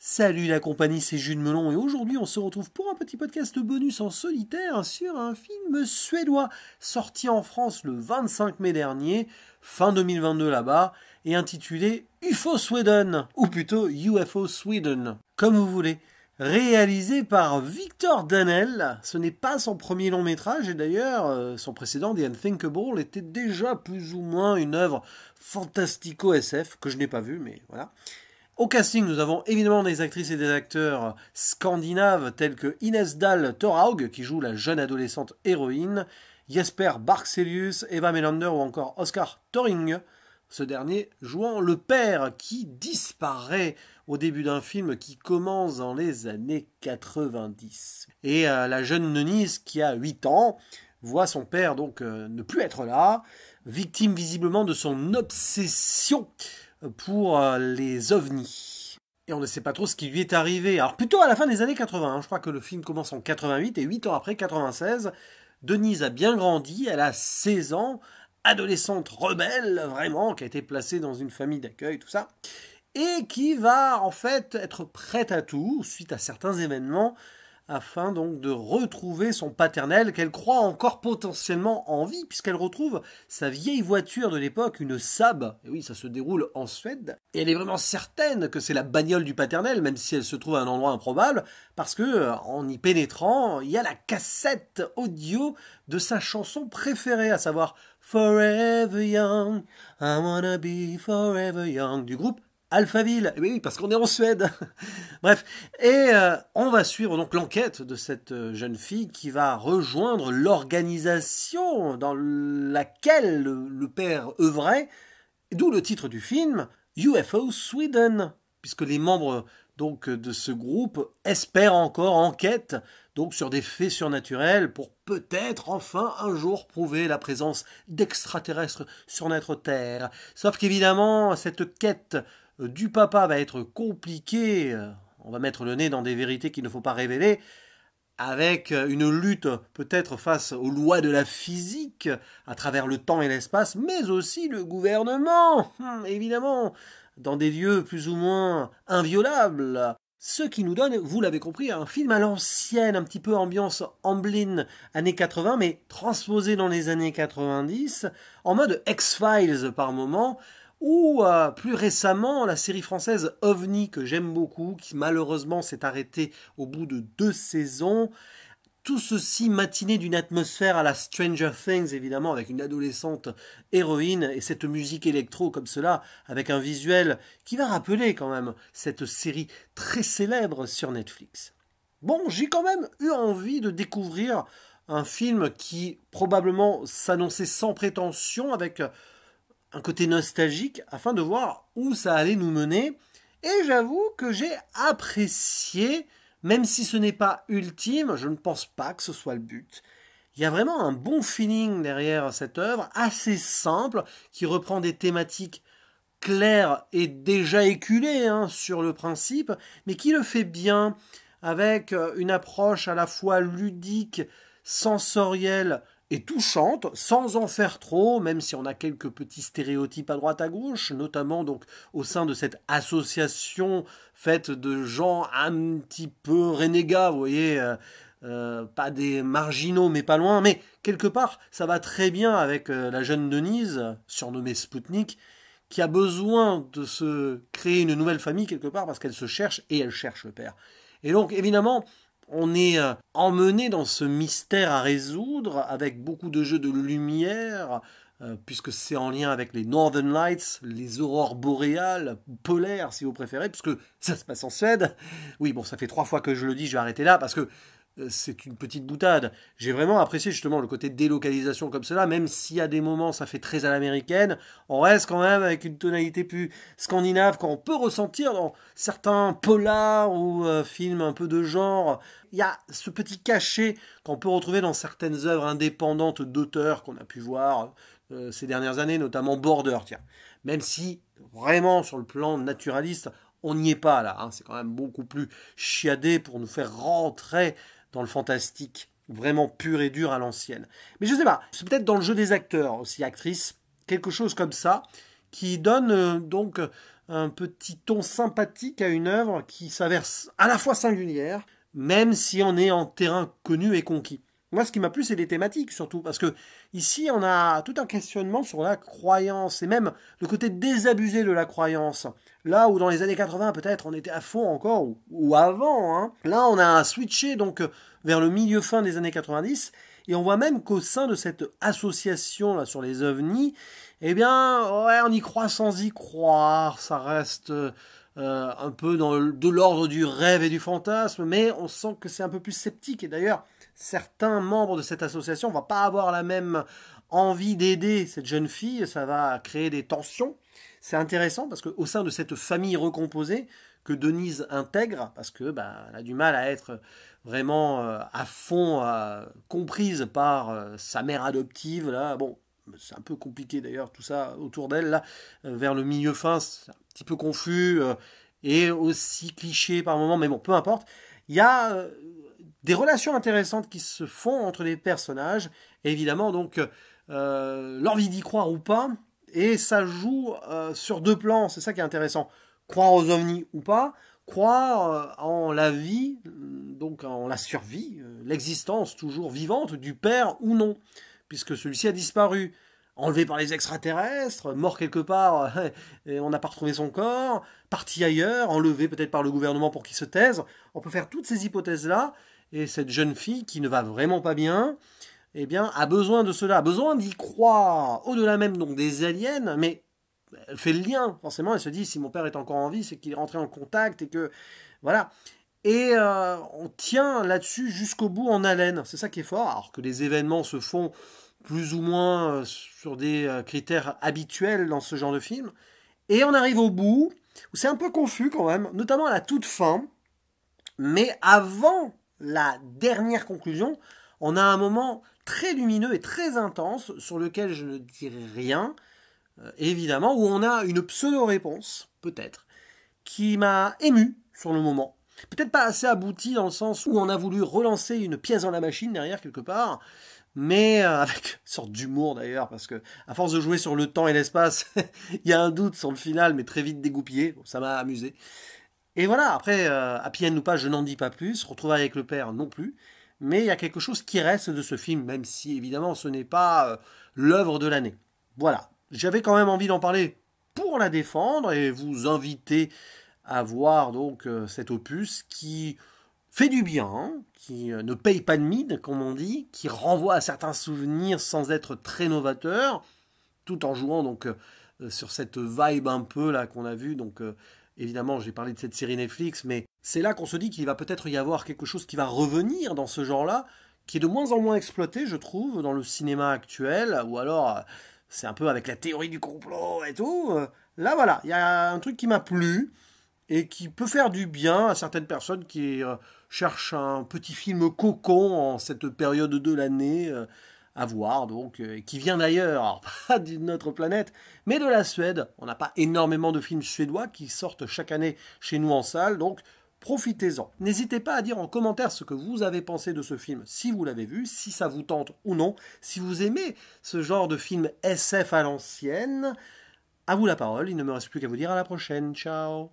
Salut la compagnie, c'est Jules Melon et aujourd'hui on se retrouve pour un petit podcast bonus en solitaire sur un film suédois sorti en France le 25 mai dernier, fin 2022 là-bas, et intitulé UFO Sweden, ou plutôt UFO Sweden, comme vous voulez. Réalisé par Victor Danell, ce n'est pas son premier long métrage et d'ailleurs son précédent The Unthinkable était déjà plus ou moins une œuvre fantastico-SF que je n'ai pas vue, mais voilà. Au casting, nous avons évidemment des actrices et des acteurs scandinaves tels que Ines Dahl Torhaug, qui joue la jeune adolescente héroïne, Jesper Barkselius, Eva Melander ou encore Oscar Torring, ce dernier jouant le père qui disparaît au début d'un film qui commence dans les années 90. Et la jeune Denise qui a 8 ans voit son père donc ne plus être là, victime visiblement de son obsession pour les ovnis. Et on ne sait pas trop ce qui lui est arrivé. Alors plutôt à la fin des années 80, hein. Je crois que le film commence en 88 et 8 ans après, 96, Denise a bien grandi, elle a 16 ans, adolescente rebelle, vraiment, qui a été placée dans une famille d'accueil, tout ça, et qui va en fait être prête à tout, suite à certains événements, afin donc de retrouver son paternel qu'elle croit encore potentiellement en vie, puisqu'elle retrouve sa vieille voiture de l'époque, une Saab, et oui, ça se déroule en Suède, et elle est vraiment certaine que c'est la bagnole du paternel, même si elle se trouve à un endroit improbable, parce que en y pénétrant, il y a la cassette audio de sa chanson préférée, à savoir Forever Young, I wanna be forever young, du groupe Alphaville, oui, parce qu'on est en Suède. Bref, et on va suivre donc l'enquête de cette jeune fille qui va rejoindre l'organisation dans laquelle le père œuvrait, d'où le titre du film, UFO Sweden, puisque les membres donc de ce groupe espèrent encore enquête donc sur des faits surnaturels pour peut-être enfin un jour prouver la présence d'extraterrestres sur notre Terre. Sauf qu'évidemment, cette quête du papa va être compliquée, on va mettre le nez dans des vérités qu'il ne faut pas révéler, avec une lutte peut-être face aux lois de la physique, à travers le temps et l'espace, mais aussi le gouvernement, évidemment, dans des lieux plus ou moins inviolables. Ce qui nous donne, vous l'avez compris, un film à l'ancienne, un petit peu ambiance Amblin années 80, mais transposé dans les années 90, en mode X-Files par moment, ou plus récemment la série française OVNI que j'aime beaucoup, qui malheureusement s'est arrêtée au bout de 2 saisons. Tout ceci matiné d'une atmosphère à la Stranger Things, évidemment, avec une adolescente héroïne et cette musique électro comme cela, avec un visuel qui va rappeler quand même cette série très célèbre sur Netflix. Bon, j'ai quand même eu envie de découvrir un film qui probablement s'annonçait sans prétention, avec un côté nostalgique, afin de voir où ça allait nous mener. Et j'avoue que j'ai apprécié, même si ce n'est pas ultime, je ne pense pas que ce soit le but. Il y a vraiment un bon feeling derrière cette œuvre, assez simple, qui reprend des thématiques claires et déjà éculées sur le principe, mais qui le fait bien, avec une approche à la fois ludique, sensorielle et touchante, sans en faire trop, même si on a quelques petits stéréotypes à droite à gauche, notamment donc au sein de cette association faite de gens un petit peu renégats, vous voyez, pas des marginaux mais pas loin, mais quelque part ça va très bien avec la jeune Denise, surnommée Spoutnik, qui a besoin de se créer une nouvelle famille quelque part parce qu'elle se cherche et elle cherche le père. Et donc évidemment, on est emmené dans ce mystère à résoudre avec beaucoup de jeux de lumière, puisque c'est en lien avec les Northern Lights, les aurores boréales, polaires si vous préférez, puisque ça se passe en Suède. Oui, bon, ça fait 3 fois que je le dis, je vais arrêter là, parce que c'est une petite boutade. J'ai vraiment apprécié justement le côté délocalisation comme cela, même si à des moments ça fait très à l'américaine, on reste quand même avec une tonalité plus scandinave qu'on peut ressentir dans certains polars ou films un peu de genre. Il y a ce petit cachet qu'on peut retrouver dans certaines œuvres indépendantes d'auteurs qu'on a pu voir ces dernières années, notamment Border, tiens. Même si vraiment sur le plan naturaliste, on n'y est pas là, c'est quand même beaucoup plus chiadé pour nous faire rentrer dans le fantastique, vraiment pur et dur à l'ancienne. Mais je sais pas, c'est peut-être dans le jeu des acteurs aussi, actrices, quelque chose comme ça, qui donne donc un petit ton sympathique à une œuvre qui s'avère à la fois singulière, même si on est en terrain connu et conquis. Moi, ce qui m'a plu, c'est les thématiques, surtout, parce que ici, on a tout un questionnement sur la croyance, et même le côté désabusé de la croyance. Là où dans les années 80, peut-être, on était à fond encore, ou avant, hein. Là, on a switché donc vers le milieu-fin des années 90, et on voit même qu'au sein de cette association là sur les ovnis, eh bien, ouais, on y croit sans y croire, ça reste un peu de l'ordre du rêve et du fantasme, mais on sent que c'est un peu plus sceptique, et d'ailleurs, certains membres de cette association ne vont pas avoir la même envie d'aider cette jeune fille, ça va créer des tensions. C'est intéressant parce qu'au sein de cette famille recomposée que Denise intègre, parce que elle a du mal à être vraiment à fond comprise par sa mère adoptive, là, bon, c'est un peu compliqué d'ailleurs tout ça autour d'elle, là, vers le milieu fin, c'est un petit peu confus et aussi cliché par moment, mais bon, peu importe. Il y a des relations intéressantes qui se font entre les personnages, évidemment, donc l'envie d'y croire ou pas, et ça joue sur deux plans, c'est ça qui est intéressant. Croire aux ovnis ou pas, croire en la vie, donc en la survie, l'existence toujours vivante du père ou non, puisque celui-ci a disparu, enlevé par les extraterrestres, mort quelque part, et on n'a pas retrouvé son corps, parti ailleurs, enlevé peut-être par le gouvernement pour qu'il se taise. On peut faire toutes ces hypothèses-là, et cette jeune fille qui ne va vraiment pas bien, eh bien, a besoin de cela, a besoin d'y croire, au-delà même donc des aliens, mais elle fait le lien, forcément, elle se dit, si mon père est encore en vie, c'est qu'il est rentré en contact, et que, voilà. Et on tient là-dessus jusqu'au bout en haleine, c'est ça qui est fort, alors que les événements se font plus ou moins sur des critères habituels dans ce genre de film, et on arrive au bout, où c'est un peu confus quand même, notamment à la toute fin, mais avant la dernière conclusion, on a un moment très lumineux et très intense, sur lequel je ne dirai rien, évidemment, où on a une pseudo-réponse, peut-être, qui m'a ému sur le moment. Peut-être pas assez abouti dans le sens où on a voulu relancer une pièce dans la machine derrière quelque part, mais avec une sorte d'humour d'ailleurs, parce que à force de jouer sur le temps et l'espace, il y a un doute sur le final, mais très vite dégoupillé, bon, ça m'a amusé. Et voilà, après, Happy End ou pas, je n'en dis pas plus, retrouvailles avec le père non plus, mais il y a quelque chose qui reste de ce film, même si évidemment ce n'est pas l'œuvre de l'année. Voilà, j'avais quand même envie d'en parler pour la défendre et vous inviter à voir donc cet opus qui fait du bien, hein, qui ne paye pas de mine, comme on dit, qui renvoie à certains souvenirs sans être très novateur, tout en jouant donc sur cette vibe un peu là qu'on a vu. Donc évidemment, j'ai parlé de cette série Netflix, mais c'est là qu'on se dit qu'il va peut-être y avoir quelque chose qui va revenir dans ce genre-là, qui est de moins en moins exploité, je trouve, dans le cinéma actuel, ou alors c'est un peu avec la théorie du complot et tout. Là, voilà, il y a un truc qui m'a plu et qui peut faire du bien à certaines personnes qui cherchent un petit film cocon en cette période de l'année à voir, donc, qui vient d'ailleurs, alors pas d'une autre planète, mais de la Suède. On n'a pas énormément de films suédois qui sortent chaque année chez nous en salle, donc profitez-en. N'hésitez pas à dire en commentaire ce que vous avez pensé de ce film, si vous l'avez vu, si ça vous tente ou non, si vous aimez ce genre de film SF à l'ancienne. À vous la parole, il ne me reste plus qu'à vous dire à la prochaine, ciao.